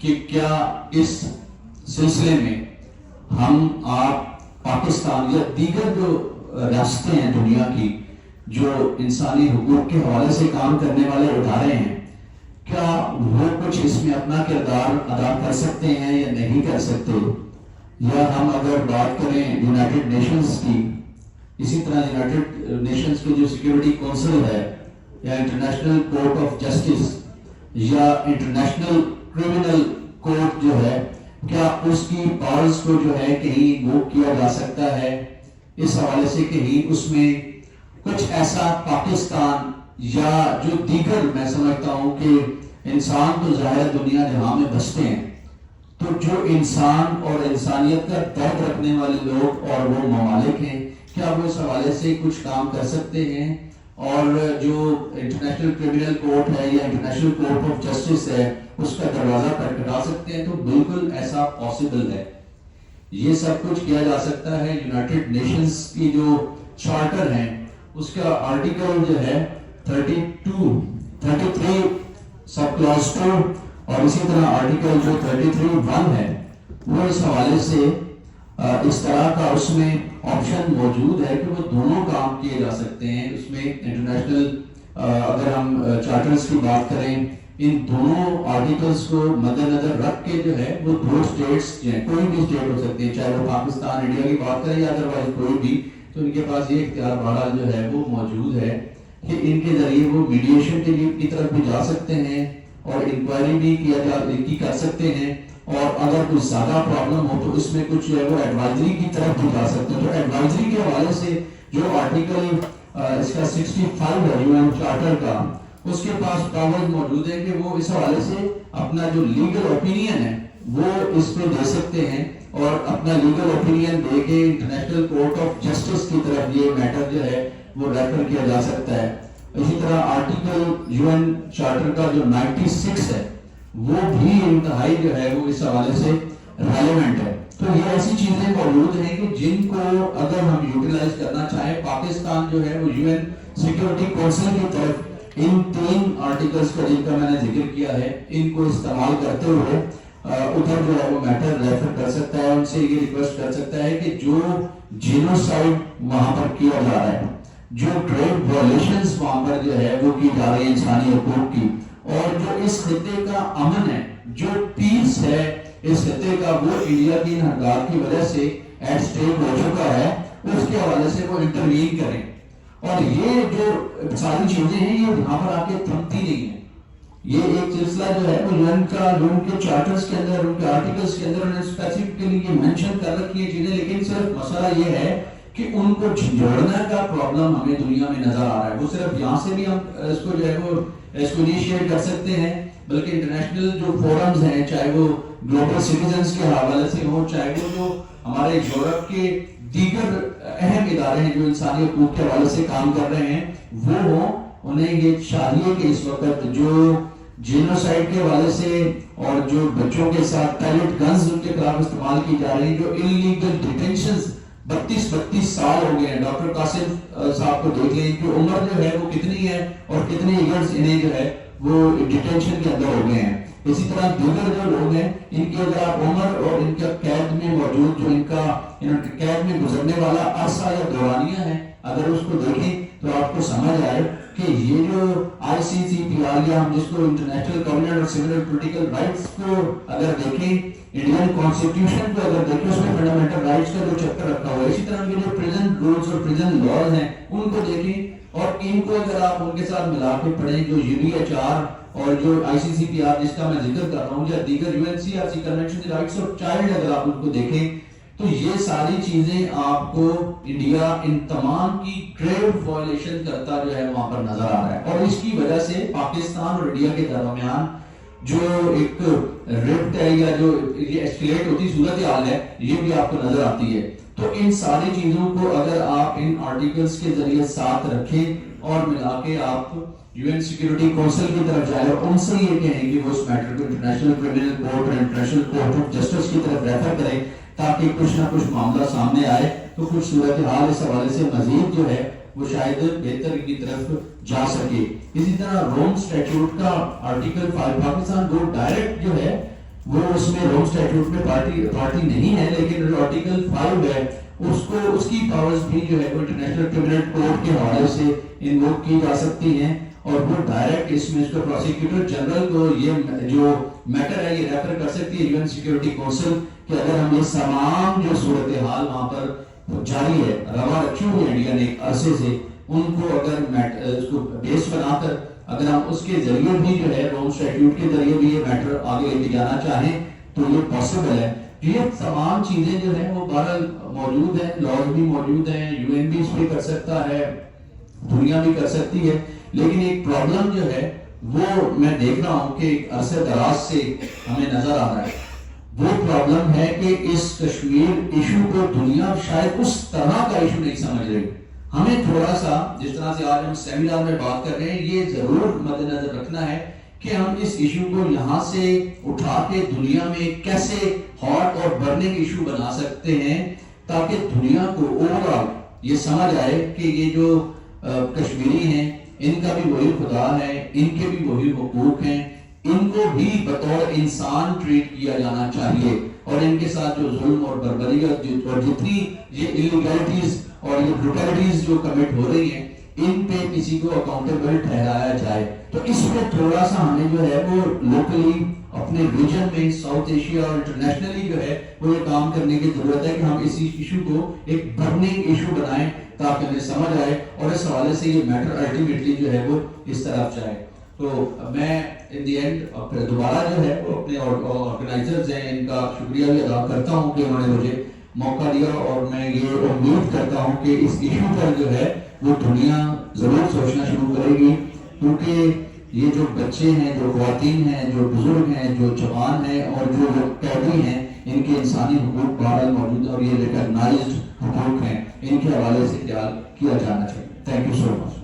کہ کیا اس سلسلے میں ہم آپ پاکستان یا دیگر جو ریاستیں ہیں دنیا کی جو انسانی حقوق کے حوالے سے کام کرنے والے ادارے ہیں، کیا وہ کچھ اس میں اپنا کردار ادا کر سکتے ہیں یا نہیں کر سکتے؟ یا ہم اگر بات کریں یونائٹڈ نیشنز کی، اسی طرح یونائٹڈ نیشنز کی جو سیکیورٹی کونسل ہے یا انٹرنیشنل کورٹ آف جسٹس یا انٹرنیشنل کرمنل کورٹ جو ہے، کیا اس کی پاورز کو جو ہے کہیں وہ کیا جا سکتا ہے اس حوالے سے کہیں اس میں کچھ ایسا پاکستان یا جو دیگر، میں سمجھتا ہوں کہ انسان تو ظاہر دنیا جہاں میں بستے ہیں، تو جو انسان اور انسانیت کا درد رکھنے والے لوگ اور وہ ممالک ہیں، کیا وہ اس حوالے سے کچھ کام کر سکتے ہیں؟ اور جو انٹرنیشنل کرمنل کورٹ ہے یا انٹرنیشنل کورٹ آف جسٹس ہے، اس کا دروازہ کھٹکھٹا سکتے ہیں؟ تو بالکل ایسا پاسبل ہے، یہ سب کچھ کیا جا سکتا ہے۔ یونائٹڈ نیشنز کی جو چارٹر ہیں اس کا آرٹیکل جو ہے 33 سب کلاس 2 اور اسی طرح آرٹیکل جو 33(1) ہے، وہ اس حوالے سے اس طرح کا اس میں آپشن موجود ہے کہ وہ دونوں کام کیے جا سکتے ہیں۔ اس میں انٹرنیشنل اگر ہم چارٹرز کی بات کریں، ان دونوں آرٹیکلز کو مد نظر رکھ کے جو ہے وہ دو اسٹیٹس جو ہیں، کوئی بھی اسٹیٹ ہو سکتی ہے، چاہے وہ پاکستان انڈیا کی بات کریں یا ادروائز کوئی بھی، تو ان کے پاس یہ اختیار بہرحال جو ہے وہ موجود ہے کہ ان کے ذریعے وہ میڈیشن کی طرف بھی جا سکتے ہیں اور انکوائری بھی کر سکتے ہیں، اور اگر کوئی زیادہ پرابلم ہو تو اس میں کچھ جو ہے وہ ایڈوائزری کی طرف بھی جا سکتے ہیں۔ تو ایڈوائزری کے حوالے سے جو آرٹیکل اس کا 65 ہے یو این چارٹر کا، اس کے پاس پاور موجود ہے کہ وہ اس حوالے سے اپنا جو لیگل اوپینین ہے وہ اس پہ دے سکتے ہیں، اور اپنا لیگل اوپینین دے کے انٹرنیشنل کورٹ آف جسٹس کی طرف یہ میٹر جو ہے وہ ریفر کیا جا سکتا ہے۔ اسی طرح آرٹیکل یو این چارٹر کا جو 96 ہے وہ بھی انتہائی جو ہے وہ اس حوالے سے ریلیونٹ ہے۔ تو یہ ایسی چیزیں موجود ہیں کہ جن کو اگر ہم یوٹیلائز کرنا چاہیں، پاکستان جو ہے وہ یو این سیکیورٹی کونسل کی طرف ان 3 آرٹیکلز کا جن کا میں نے ذکر کیا ہے، ان کو استعمال کرتے ہوئے ادھر جو ہے وہ میٹر ریفر کر سکتا ہے، ان سے یہ ریکویسٹ کر سکتا ہے کہ جو جینوسائیڈ وہاں پر کیا جا رہا ہے، جو گریٹ وائلیشنز وہاں پر جو ہے وہ کی جا رہی ہے انسانی حقوق کی، اور جو اس خطے کا امن ہے، جو پیس ہے اس خطے کا، وہ انڈیا کی حرکات کی وجہ سے ایٹ اسٹیک ہو چکا ہے، اس کے حوالے سے وہ انٹروین کریں۔ اور یہ جو ساری چیزیں ہیں یہ یہاں پر آ کے تھمتی نہیں ہیں، یہ ایک سلسلہ جو ہے وہ یون کا، جو ان کے چارٹرز کے اندر، ان کے آرٹیکلز کے اندر انہوں نے اسپیسیفکلی یہ مینشن کر رکھی ہے چیزیں، لیکن صرف مسئلہ یہ ہے کہ ان کو جھنجھوڑنے کا پرابلم ہمیں دنیا میں نظر آ رہا ہے۔ وہ صرف یہاں سے بھی ہم اس کو جو ہے وہ اس کو انیشیٹ کر سکتے ہیں، بلکہ انٹرنیشنل جو فورمز ہیں، چاہے وہ گلوبل سٹیزنز کے حوالے سے ہوں، چاہے وہ جو ہمارے یورپ کے دیگر اہم ادارے ہیں جو انسانی حقوق کے حوالے سے کام کر رہے ہیں، وہ ہوں، انہیں یہ چاہیے کہ اس وقت جو جینوسائیڈ کے حوالے سے اور جو بچوں کے ساتھ پیلٹ گنز ان کے خلاف استعمال کی جا رہی ہیں، جو انلیگل ڈیٹینشنز 32 سال ہو گئے ہیں، ڈاکٹر قاسم صاحب کو دیکھ لیں کہ عمر جو ہے وہ کتنی ہے اور کتنے ایئرز انہیں جو ہے وہ ڈیٹینشن کے اندر ہو گئے ہیں۔ اسی طرح دیگر جو لوگ ہیں، ان کی اگر آپ عمر اور ان کا قید میں موجود جو ان کا قید میں گزرنے والا عرصہ یا دورانیہ ہے، اگر اس کو دیکھیں تو آپ کو سمجھ آئے کہ یہ جو ICCPR یا ہم جس کو انٹرنیشنل کونونٹ اور سول اینڈ پولیٹیکل رائٹس کو اگر دیکھیں، انڈین کانسٹیٹیوشن کو اگر دیکھیں، اس میں فنڈامنٹل رائٹس کا جو چیپٹر رکھا ہوا ہے، اسی طرح کے جو پریزن رولز اور پریزن لاز ہیں ان کو دیکھیں، اور ان کو اگر آپ ان کے ساتھ ملا کے پڑھیں، جو UDHR اور جو ICCPR جس کا میں ذکر کر رہا ہوں، یا دیگر UNCRC convention rights of child اگر آپ ان کو دیکھیں، تو یہ ساری چیزیں آپ کو انڈیا ان تمام کی گریو وائلیشن کرتا جو ہے وہاں پر نظر آ رہا ہے، اور اس کی وجہ سے پاکستان اور انڈیا کے درمیان جو ایک رفٹ ہے یا جو یہ ایسکیلیٹ ہوتی صورتحال ہے، یہ بھی آپ کو نظر آتی ہے۔ تو ان ساری چیزوں کو اگر آپ ان آرٹیکلز کے ذریعے ساتھ رکھیں اور ملا کے آپ یو این سیکیورٹی کونسل کی طرف جائیں اور ان سے یہ کہیں کہ وہ اس میٹر کو انٹرنیشنل کرمنل کورٹ اور انٹرنیشنل کورٹ آف جسٹس کی طرف ریفر کریں، تاکہ کچھ نہ کچھ معاملہ سامنے آئے، تو کچھ صورتحال اس حوالے سے مزید جو ہے وہ شاید بہتر کی طرف جا سکے۔ اسی طرح روم اسٹیچوٹ کا آرٹیکل 5 پاکستان کو ڈائریکٹ جو ہے وہ اس میں روم اسٹیٹیوٹ میں پارٹی نہیں ہے، لیکن جو آرٹیکل 5 ہے اس کی پاورز بھی جو ہے وہ انٹرنیشنل کرمنل کورٹ کے حوالے سے انووک کی جا سکتی ہیں، اور وہ ڈائریکٹ اس میں اس کو پروسیکیوٹر جنرل کو یہ جو میٹر ہے یہ ریفر کر سکتی ہے یو این سیکیورٹی کونسل کہ اگر ہم یہ تمام جو صورتحال وہاں پر جاری ہے روا رکھی ہوئی انڈیا نے ایک عرصے سے، ان کو اگر اس کو بیس بنا کر اگر ہم اس کے ذریعے بھی جو ہے روم اسٹیٹیوٹ کے ذریعے بھی یہ میٹر آگے لے کے جانا چاہیں تو یہ پاسبل ہے۔ یہ تمام چیزیں جو ہیں وہ بہرحال موجود ہیں، لاز بھی موجود ہیں، یو این بھی اس پہ کر سکتا ہے، دنیا بھی کر سکتی ہے، لیکن ایک پرابلم جو ہے وہ میں دیکھ رہا ہوں کہ ایک عرصے دراز سے ہمیں نظر آ رہا ہے، وہ پرابلم ہے کہ اس کشمیر ایشو کو دنیا شاید اس طرح کا ایشو نہیں سمجھ رہی۔ ہمیں تھوڑا سا جس طرح سے آج ہم سیمینار میں بات کر رہے ہیں یہ ضرور مد نظر رکھنا ہے کہ ہم اس ایشو کو یہاں سے اٹھا کے دنیا میں کیسے ہاٹ اور برننگ ایشو بنا سکتے ہیں تاکہ دنیا کو اوور آل یہ سمجھ آئے کہ یہ جو کشمیری ہیں ان کا بھی وہی خدا ہے، ان کے بھی وہی حقوق ہیں، ان کو بھی بطور انسان ٹریٹ کیا جانا چاہیے، اور ان کے ساتھ جو ظلم اور بربریت اور جتنی یہ انلیگلٹیز اور یہ بروٹیلٹیز جو کمٹ ہو رہی ہیں ان پہ کسی کو اکاؤنٹیبل ٹھہرایا جائے۔ تو اس پہ تھوڑا سا ہمیں جو ہے وہ لوکلی اپنے ریجن میں ساؤتھ ایشیا اور انٹرنیشنلی جو ہے وہ یہ کام کرنے کی ضرورت ہے کہ ہم اس ایشو کو ایک برننگ ایشو بنائیں تاکہ ہمیں سمجھ آئے اور اس حوالے سے یہ میٹر الٹیمیٹلی جو ہے وہ اس طرف جائے۔ تو میں ان دی اینڈ دوبارہ جو ہے وہ اپنے آرگنائزرز ہیں ان کا شکریہ بھی ادا کرتا ہوں کہ انہوں نے مجھے موقع دیا، اور میں یہ امید کرتا ہوں کہ اس ایشو پر جو ہے وہ دنیا ضرور سوچنا شروع کرے گی، کیونکہ یہ جو بچے ہیں، جو خواتین ہیں، جو بزرگ ہیں، جو جوان ہیں اور جو قیدی ہیں، ان کے انسانی حقوق بہرحال موجود ہیں اور یہ ریکگنائزڈ حقوق ہیں، ان کے حوالے سے خیال کیا جانا چاہیے۔ Thank you so much.